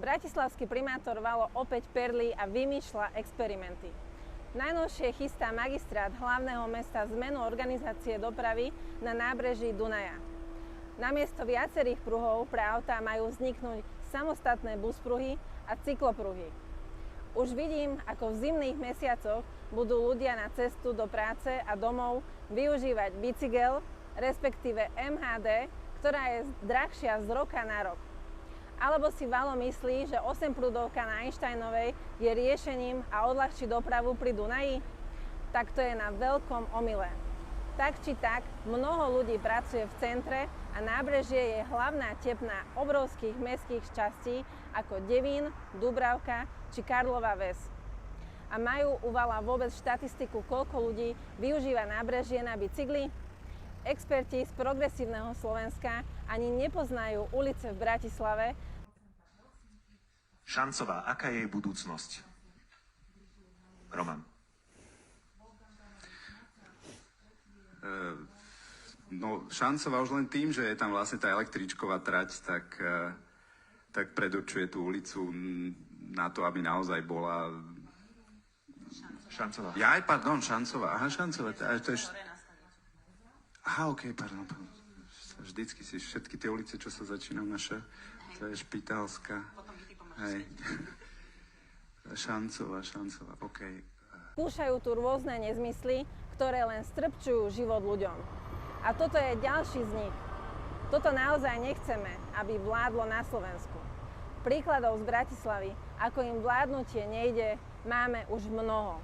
Bratislavský primátor Valo opäť perlí a vymýšľa experimenty. Najnovšie chystá magistrát hlavného mesta zmenu organizácie dopravy na nábreží Dunaja. Namiesto viacerých pruhov pre autá majú vzniknúť samostatné buspruhy a cyklopruhy. Už vidím, ako v zimných mesiacoch budú ľudia na cestu do práce a domov využívať bicykel, respektíve MHD, ktorá je drahšia z roka na rok. Alebo si Valo myslí, že 8-prúdovka na Einsteinovej je riešením a odľahčí dopravu pri Dunaji? Tak to je na veľkom omyle. Tak či tak, mnoho ľudí pracuje v centre a nábrežie je hlavná tepna obrovských mestských častí ako Devín, Dúbravka či Karlova Ves. A majú u Vala vôbec štatistiku, koľko ľudí využíva nábrežie na bicykli? Experti z progresívneho Slovenska ani nepoznajú ulice v Bratislave. Šancová, aká je jej budúcnosť? Roman. No, Šancová už len tým, že je tam vlastne tá električková trať, tak predurčuje tú ulicu na to, aby naozaj bola... Šancová. Šancová. Aha, Šancová. To je... Aha, okej, pardon. Vždycky si všetky tie ulice, čo sa začínajú naše, to je Špitálska. Hej. Šancová, okej. Púšajú tu rôzne nezmysly, ktoré len strpčujú život ľuďom. A toto je ďalší z nich. Toto naozaj nechceme, aby vládlo na Slovensku. Príkladov z Bratislavy, ako im vládnutie nejde, máme už mnoho.